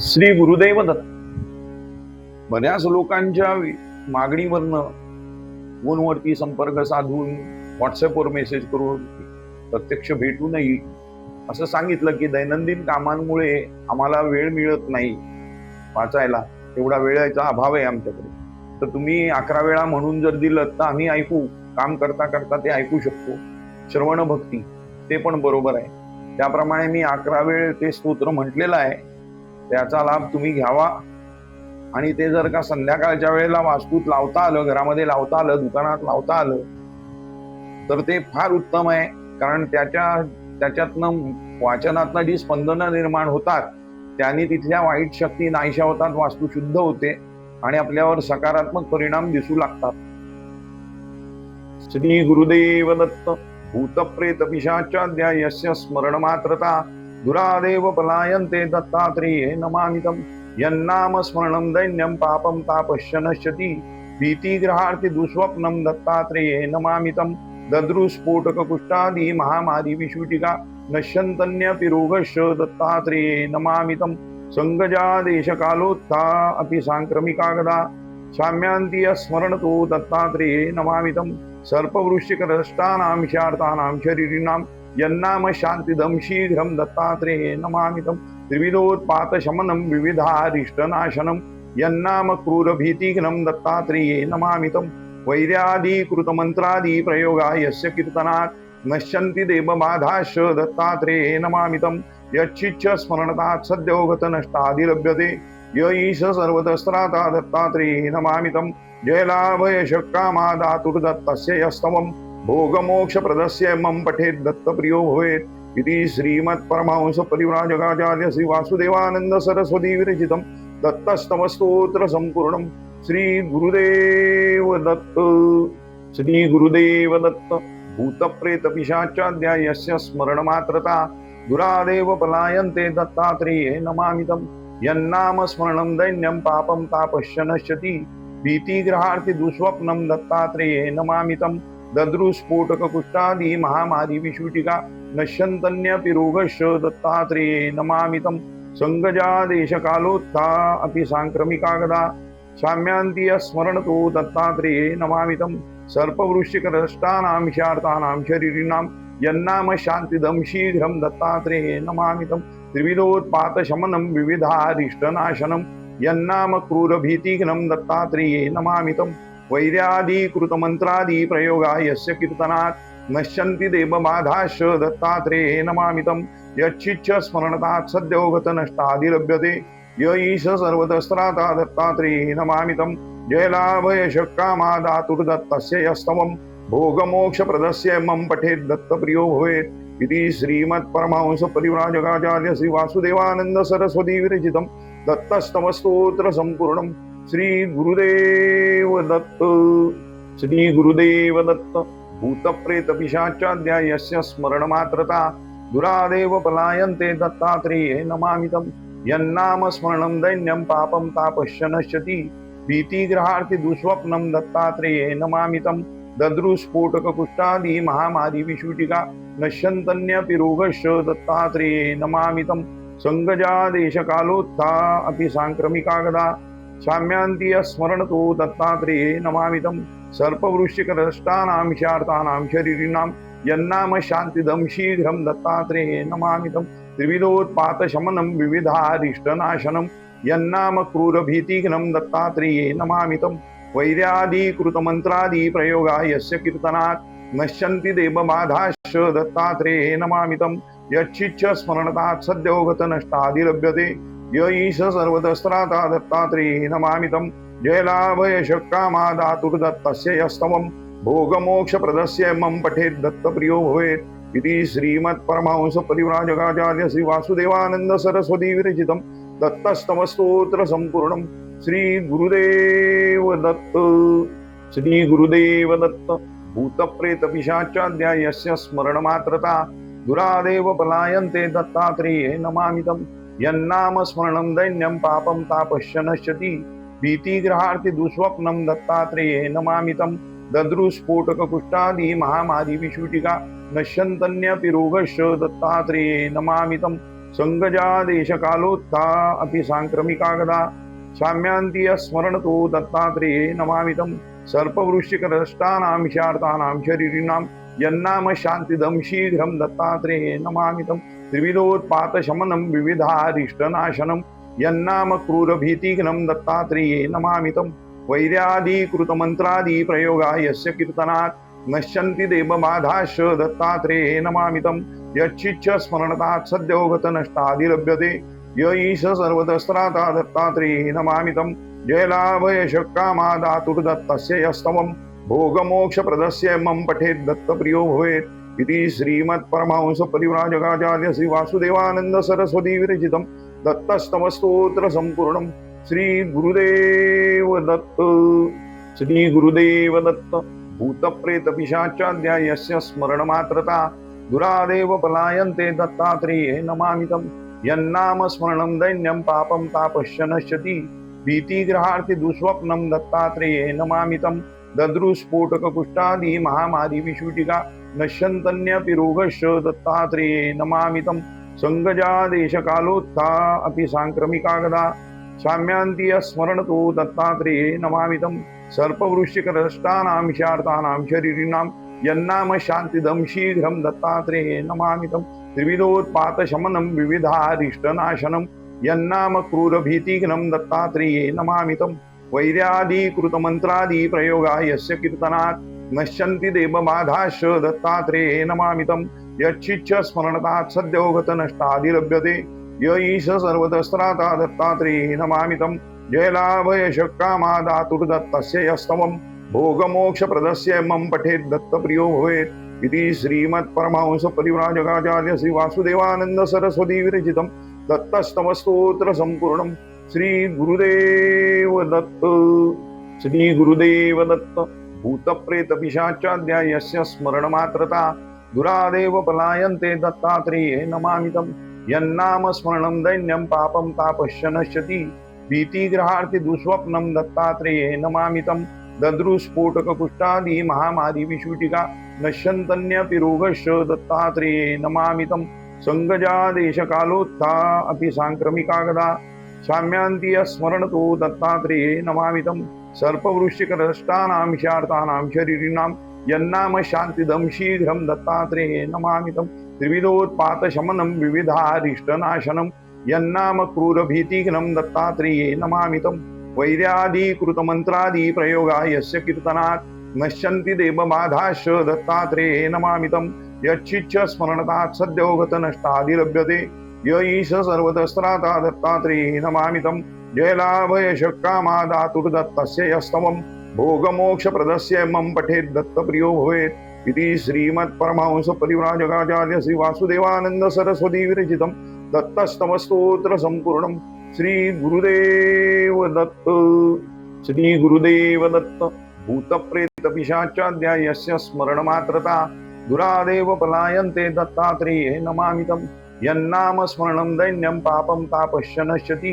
श्री गुरुदेव दत्त. बऱ्याच लोकांच्या मागणीवरनं फोनवरती संपर्क साधून, व्हॉट्सअपवर मेसेज करून, प्रत्यक्ष भेटूनही असं सांगितलं की दैनंदिन कामांमुळे आम्हाला वेळ मिळत नाही वाचायला, एवढा वेळेचा अभाव आहे आमच्याकडे. तर तुम्ही 11 वेळा म्हणून जर दिलं तर आम्ही ऐकू, काम करता करता ते ऐकू शकतो. श्रवण भक्ती ते पण बरोबर आहे. त्याप्रमाणे मी 11 वेळ ते स्तोत्र म्हटलेलं आहे, त्याचा लाभ तुम्ही घ्यावा. आणि ते जर का संध्याकाळच्या वेळेला वास्तूत लावता आलं, घरामध्ये लावता आलं, दुकानात लावता आलं तर ते फार उत्तम आहे. कारण त्याच्यातनं वाचनातनं जी स्पंदनं निर्माण होतात त्यांनी तिथल्या वाईट शक्ती नाहीशा होतात, वास्तू शुद्ध होते आणि आपल्यावर सकारात्मक परिणाम दिसू लागतात. श्री गुरुदेव दत्त. भूतप्रेत पिशाचाद्यायस्य स्मरण मात्रता दुरादेव पलायन्ते दत्तात्रेये नमामितम्. यन्नाम स्मरणं दैन्यं पापं तापश्च नश्यति भीतिग्रहार्ति दुःस्वप्नं दत्तात्रेये नमामितम्. दद्रुस्फोटक कुष्ठादि महामारी विशूटिका नश्यन्तन्यपि रोगश्च दत्तात्रेये नमामितम्. संगजा देशकालोत्था अपि सांक्रमिका गदा शाम्यान्ति स्मरणतो दत्तात्रेये नमामितम्. सर्पवृश्चिकदष्टानां शार्तानां शरीरिणां यन्नाम शान्तिदं शीघ्रं दत्तात्रेये नमामितम्. त्रिविधोत्पातशमनं विविधारिष्टनाशनं यन्नाम क्रूरभीतिघ्नं दत्तात्रेये नमामितम्. वैर्यादिकृतमन्त्रादि प्रयोगा यस्य कीर्तनात् नश्यन्ति देवबाधाश्च दत्तात्रेये नमामितम्. यच्छिच्छ स्मरणतात् सद्योगत नष्टादिलभ्यते य ईश सर्वतस्त्राता दत्तात्रेये नमामितम्. जयलाभयशक्कामादातुर्दत्तस्य यस्तवं भोगमोक्षप्रदस्य मम पठेत् दत्तप्रियो भवेत् इति श्रीमत्परमहंस परिव्राजकाचार्य श्री वासुदेवानंद सरस्वती विरचितं दत्तस्तवस्तोत्र संपूर्णं. श्री गुरुदेव दत्त. श्री गुरुदेव दत्त. भूतप्रेत पिशाचाद्यायस्य स्मरण मात्रता दुरादेव पलायन्ते दत्तात्रेये नमामितम्. यन्नाम स्मरणं दैन्यं पापं तापश्च नश्यति भीतिग्रहार्ति दुःस्वप्नं दत्तात्रेये नमामितम्. दद्रुस्फोटक कुष्ठादि महामारी विशूटिका नश्यन्तन्यपि रोगश्च दत्तात्रेये नमामितम्. संगजा देशकालोत्था अपि सांक्रमिका गदा शाम्यान्ति स्मरणतो दत्तात्रेये नमामितम्. सर्पवृश्चिकदष्टानां शार्तानां शरीरिणां यन्नाम शान्तिदं शीघ्रं दत्तात्रेये नमामितम्. त्रिविधोत्पातशमनं विविधारिष्टनाशनं यन्नाम क्रूरभीतिघ्नं दत्तात्रेये नमामितम्. वैर्यादिकृतमन्त्रादि प्रयोगा यस्य कीर्तनात् नश्यन्ति देवबाधाश्च दत्तात्रेये नमामितम्. यच्छिच्छ स्मरणतात् सद्योगत नष्टादिलभ्यते य ईश सर्वतस्त्राता दत्तात्रेये नमामितम्. जयलाभयशक्कामादातुर्दत्तस्य यस्तवं भोगमोक्षप्रदस्य मम पठेत् दत्तप्रियो भवेत् इति श्रीमत्परमहंस परिव्राजकाचार्य श्री वासुदेवानंद सरस्वती विरचितं दत्तस्तवस्तोत्र संपूर्णं. श्री गुरुदेव दत्त. श्री गुरुदेव दत्त. भूतप्रेत पिशाचाद्यायस्य स्मरण मात्रता दुरादेव पलायन्ते दत्तात्रेये नमामितम्. यन्नाम स्मरणं दैन्यं पापं तापश्च नश्यति भीतिग्रहार्ति दुःस्वप्नं दत्तात्रेये नमामितम्. दद्रुस्फोटक कुष्ठादि महामारी विशूटिका नश्यन्तन्यपि रोगश्च दत्तात्रेये नमामितम्. संगजा देशकालोत्था अपि सांक्रमिका गदा शाम्यान्ति स्मरणतो दत्तात्रेये नमामितम्. सर्पवृश्चिकदष्टानां शार्तानां शरीरिणां यन्नाम शान्तिदं शीघ्रं दत्तात्रेये नमामितम्. त्रिविधोत्पातशमनं विविधारिष्टनाशनं यन्नाम क्रूरभीतिघ्नं दत्तात्रेये नमामितम्. वैर्यादिकृतमन्त्रादि प्रयोगा यस्य कीर्तनात् नश्यन्ति देवबाधाश्च दत्तात्रेये नमामितम्. यच्छिच्छ स्मरणतात् सद्योगत नष्टादिलभ्यते य ईश सर्वतस्त्राता दत्तात्रेये नमामितम्. जयलाभयशक्कामादातुर्दत्तस्य यस्तवं भोगमोक्षप्रदस्य मम पठेत् दत्तप्रियो भवेत् इति श्रीमत्परमहंस परिव्राजकाचार्य श्री वासुदेवानंद सरस्वती विरचितं दत्तस्तवस्तोत्र संपूर्णं. श्री गुरुदेव दत्त. श्री गुरुदेव दत्त. भूतप्रेत पिशाचाद्यायस्य स्मरण मात्रता दुरादेव पलायन्ते दत्तात्रेये नमामितम्. यन्नाम स्मरणं दैन्यं पापं तापश्च नश्यति भीतिग्रहार्ति दुःस्वप्नं दत्तात्रेये नमामितम्. दद्रुस्फोटक कुष्ठादि महामारी विशूटिका नश्यन्तन्यपि रोगश्च दत्तात्रेये नमामितम्. संगजा देशकालोत्था अपि सांक्रमिकागदा साम्यांती स्मरणतो दत्तात्रेये नमामितं सर्पवृश्चिकदष्टानां शार्तानां शरीरिणां यन्नाम शान्तिदं शीघ्रं दत्तात्रेये नमामितं त्रिविधोत्पातशमनं विविधारिष्टनाशनं यन्नाम क्रूरभीतिघ्नं दत्तात्रेये नमामितं वैर्यादिकृतमन्त्रादि प्रयोगा यस्य कीर्तनात् नश्यन्ति देवबाधाश्च दत्तात्रेये नमामितं यच्चिच्छ स्मरणतात् सद्योगत नष्टादिलभ्यते य ईश सर्वतस्त्राता दत्तात्रेये नमामितं जयलाभयशक्कामादातुर्दत्तस्य यस्तवं भोगमोक्षप्रदस्य मम पठेत् दत्तप्रियो भवेत् इति श्रीमत्परमहंस परिव्राजकाचार्य श्री वासुदेवानंद सरस्वती विरचितं दत्तस्तवस्तोत्र संपूर्णं श्री गुरुदेव दत्त श्री गुरुदेव दत्त भूतप्रेत पिशाचाद्या यस्य स्मरणमात्रता दुरादेव पलायन्ते दत्तात्रेये नमामितं यन्नाम स्मरणं दैन्यं पापं तापश्च नश्यति भीतिग्रहार्ति दुःस्वप्नं दत्तात्रेये नमामितं दद्रुस्फोटककुष्ठादि महामारी विषूटिका नश्यन्तन्यपि रोगश्च दत्तात्रेये नमामितं संगजा देशकालोत्था अपि सांक्रमिकागदा साम्यांती स्मरणतो दत्तात्रेये नमामितं सर्पवृश्चिकदष्टानां शार्तानां शरीरिणां यन्नाम शान्तिदं शीघ्रं दत्तात्रेये नमामितं त्रिविधोत्पातशमनं विविधारिष्टनाशनं यन्नाम क्रूरभीतिघ्नं दत्तात्रेये नमामितं वैर्यादिकृतमन्त्रादि प्रयोगा यस्य कीर्तनात् नश्यन्ति देवबाधाश्च दत्तात्रेये नमामितं यच्चिच्छ स्मरणतात् सद्योगत नष्टादिलभ्यते य ईश सर्वतस्त्राता दत्तात्रेये नमामितं जयलाभयशक्कामादातुर्दत्तस्य यस्तवं भोगमोक्षप्रदस्य मम पठेत् दत्तप्रियो भवेत् इति श्रीमत्परमहंस परिव्राजकाचार्य श्री वासुदेवानंद सरस्वती विरचितं दत्तस्तवस्तोत्र संपूर्णं श्री गुरुदेव दत्त श्री गुरुदेव दत्त भूतप्रेत पिशाचाद्या यस्य स्मरणमात्रता दुरादेव पलायन्ते दत्तात्रेये नमामितं यन्नाम स्मरणं दैन्यं पापं तापश्च नश्यति भीतिग्रहार्ति दुःस्वप्नं दत्तात्रेये नमामितं दद्रुस्फोटककुष्ठादि महामारी विषूटिका नश्यन्तन्यपि रोगश्च दत्तात्रेये नमामितं संगजा देशकालोत्था अपि सांक्रमिकागदा साम्यांती स्मरणतो दत्तात्रेये नमामितं सर्पवृश्चिकदष्टानां शार्तानां शरीरिणां यन्नाम शान्तिदं शीघ्रं दत्तात्रेये नमामितं त्रिविधोत्पातशमनं विविधारिष्टनाशनं यन्नाम क्रूरभीतिघ्नं दत्तात्रेये नमामितं वैर्यादिकृतमन्त्रादि प्रयोगा यस्य कीर्तनात् नश्यन्ति देवबाधाश्च दत्तात्रेये नमामितं यच्चिच्छ स्मरणतात् सद्योगत नष्टादिलभ्यते य ईश सर्वतस्त्राता दत्तात्रेये नमामितं जयलाभयशक्कामादातुर्दत्तस्य यस्तवं भोगमोक्षप्रदस्य मम पठेत् दत्तप्रियो भवेत् इति श्रीमत्परमहंस परिव्राजकाचार्य श्री वासुदेवानंद सरस्वती विरचितं दत्तस्तवस्तोत्र संपूर्णं श्री गुरुदेव दत्त श्री गुरुदेव दत्त भूतप्रेत पिशाचाद्या यस्य स्मरणमात्रता दुरादेव पलायन्ते दत्तात्रेये नमामितं यन्नाम स्मरणं दैन्यं पापं तापश्च नश्यति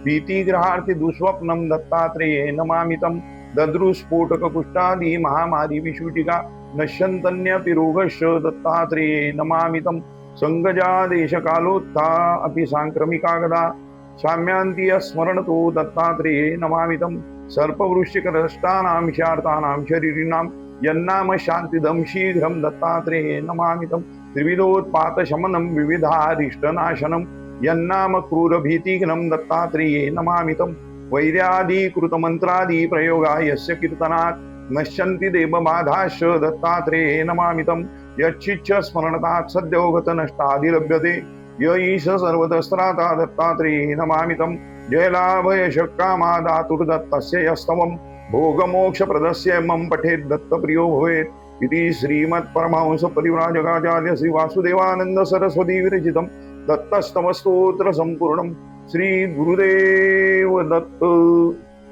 भीतिग्रहार्ति दुःस्वप्नं दत्तात्रेये नमामितं दद्रुस्फोटककुष्ठादि महामारी विषूटिका नश्यन्तन्यपि रोगश्च दत्तात्रेये नमामितं संगजा देशकालोत्था अपि सांक्रमिकागदा साम्यांती स्मरणतो दत्तात्रेये नमामितं सर्पवृश्चिकदष्टानां शार्तानां शरीरिणां यन्नाम शान्तिदं शीघ्रं दत्तात्रेये नमामितं त्रिविधोत्पातशमनं विविधारिष्टनाशनं यन्नाम क्रूरभीतिघ्नं दत्तात्रेये नमामितं वैर्यादिकृतमन्त्रादि प्रयोगा यस्य कीर्तनात् नश्यन्ति देवबाधाश्च दत्तात्रेये नमामितं यच्चिच्छ स्मरणतात् सद्योगत नष्टादिलभ्यते य ईश सर्वतस्त्राता दत्तात्रेये नमामितं जयलाभयशक्कामादातुर्दत्तस्य यस्तवं भोगमोक्षप्रदस्य मम पठेत् दत्तप्रियो भवेत् इति श्रीमत्परमहंस परिव्राजकाचार्य श्री वासुदेवानंद सरस्वती विरचितं दत्तस्तवस्तोत्र संपूर्णं श्री गुरुदेव दत्त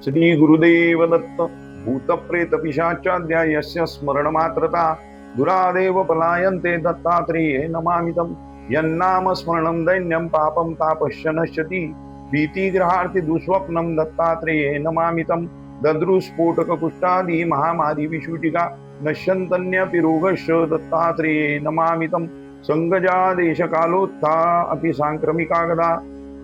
श्री गुरुदेव दत्त भूतप्रेत पिशाचाद्या यस्य स्मरणमात्रता दुरादेव पलायन्ते दत्तात्रेये नमामितं यन्नाम स्मरणं दैन्यं पापं तापश्च नश्यति भीतिग्रहार्ति दुःस्वप्नं दत्तात्रेये नमामितं दद्रुस्फोटककुष्ठादि महामारी विषूटिका नश्यन्तन्यपि रोगश्च दत्तात्रेये नमामितं संगजा देशकालोत्था अपि सांक्रमिकागदा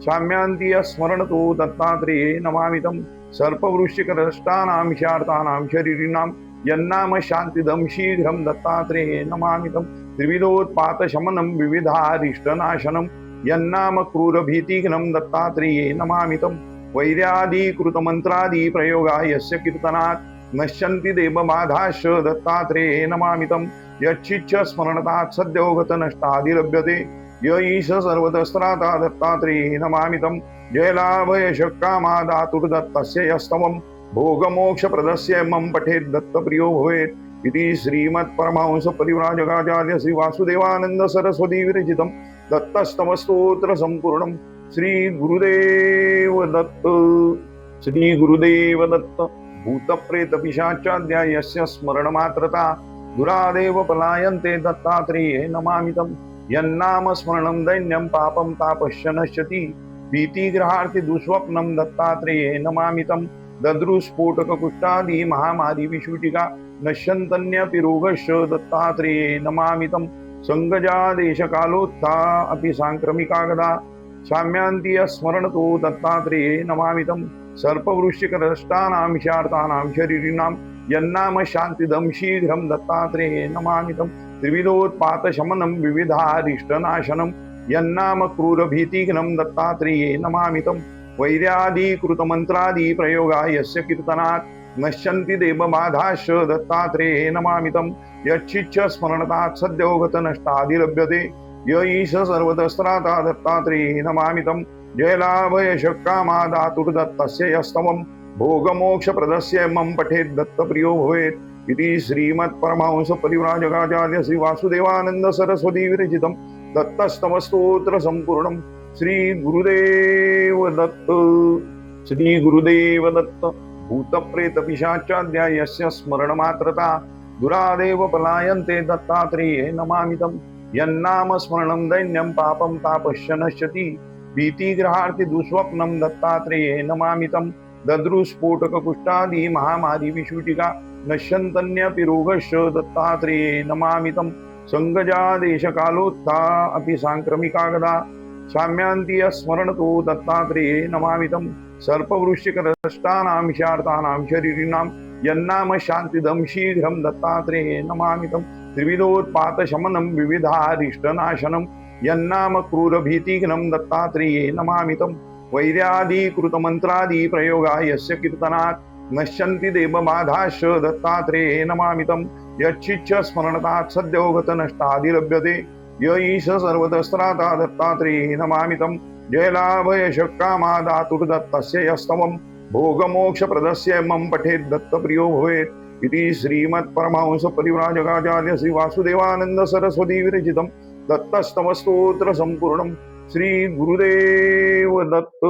शाम्यांती स्मरणतो दत्तात्रेये नमामितं सर्पवृश्चिकदष्टानां शार्तानां शरीरिणां यन्नाम शान्तिदं शीघ्रं दत्तात्रेये नमामितं त्रिविधोत्पातशमनं विविधारिष्टनाशनं यन्नाम क्रूरभीतिघ्नं दत्तात्रेये नमामितं वैर्यादिकृतमन्त्रादि प्रयोगा यस्य कीर्तनात् नश्यन्ति देवबाधाश्च दत्तात्रेये नमामितं यच्छिच्छ स्मरणतात् सद्योगत नष्टादिलभ्यते य ईश सर्वतस्त्राता दत्तात्रेये नमामितं जयलाभयशक्कामादातुर्दत्तस्य यस्तवं भोगमोक्षप्रदस्य मम पठेत् दत्तप्रियो भवेत् इति श्रीमत्परमहंस परिव्राजकाचार्य श्री वासुदेवानंद सरस्वती विरचितं दत्तस्तवस्तोत्र संपूर्णं श्री गुरुदेव दत्त श्री गुरुदेव दत्त भूतप्रेत पिशाचाद्या यस्य स्मरणमात्रता दुरादेव पलायन्ते दत्तात्रेये नमामितं यन्नाम स्मरणं दैन्यं पापं तापश्च नश्यति भीतिग्रहार्ति दुःस्वप्नं दत्तात्रेये नमामितं दद्रुस्फोटककुष्ठादि महामारी विशूचिका नश्यन्तन्यपि रोगश्च दत्तात्रेये नमामितं संगजा देशकालोत्था अपि सांक्रमिकागदा शाम्यांती स्मरणतो दत्तात्रेये नमामितं सर्पवृश्चिकदष्टानां शार्तानां शरीरिणां यन्नाम शान्तिदं शीघ्रं दत्तात्रेये नमामितं त्रिविधोत्पातशमनं विविधारिष्टनाशनं यन्नाम क्रूरभीतिघ्नं दत्तात्रेये नमामितं वैर्यादिकृतमन्त्रादि प्रयोगा यस्य कीर्तनात् नश्यन्ति देवबाधाश्च दत्तात्रेये नमामितं यच्छिच्छ स्मरणतात् सद्योगत नष्टादिलभ्यते य ईश सर्वतस्त्राता दत्तात्रेये नमामितं जयलाभयशक्कामादातुर्दत्तस्य यस्तवं भोगमोक्षप्रदस्य मम पठेत् दत्तप्रियो भवेत् इति श्रीमत्परमहंस परिव्राजकाचार्य श्री वासुदेवानंद सरस्वती विरचितं दत्तस्तवस्तोत्र संपूर्णं श्री गुरुदेव दत्त श्री गुरुदेव दत्त भूतप्रेत पिशाचाद्या यस्य स्मरणमात्रता दुरादेव पलायन्ते दत्तात्रेये नमामितं यन्नाम स्मरणं दैन्यं पापं तापश्च नश्यति भीतिग्रहार्ति दुःस्वप्नं दत्तात्रेये नमामितं दद्रुस्फोटककुष्ठादि महामारी विशूचिका नश्यन्तन्यपि रोगश्च दत्तात्रेये नमामितं संगजा देशकालोत्था अपि सांक्रमिकागदा शाम्यांती स्मरणतो दत्तात्रेये नमामितं सर्पवृश्चिकदष्टानां शार्तानां शरीरिणां यन्नाम शान्तिदं शीघ्रं दत्तात्रेये नमामितं त्रिविधोत्पातशमनं विविधारिष्टनाशनं यन्नाम क्रूरभीतिघ्नं दत्तात्रेये नमामितं वैर्यादिकृतमन्त्रादि प्रयोगा यस्य कीर्तनात् नश्यन्ति देवबाधाश्च दत्तात्रेये नमामितं यच्छिच्छ स्मरणतात् सद्योगत नष्टादिलभ्यते य ईश सर्वतस्त्राता दत्तात्रेये नमामितं जयलाभयशक्कामादातुर्दत्तस्य यस्तवं भोगमोक्षप्रदस्य मम पठेत् दत्तप्रियो भवेत् इति श्रीमत्परमहंस परिव्राजकाचार्य श्री वासुदेवानंद सरस्वती विरचितं दत्तस्तवस्तोत्र संपूर्णं श्री गुरुदेव दत्त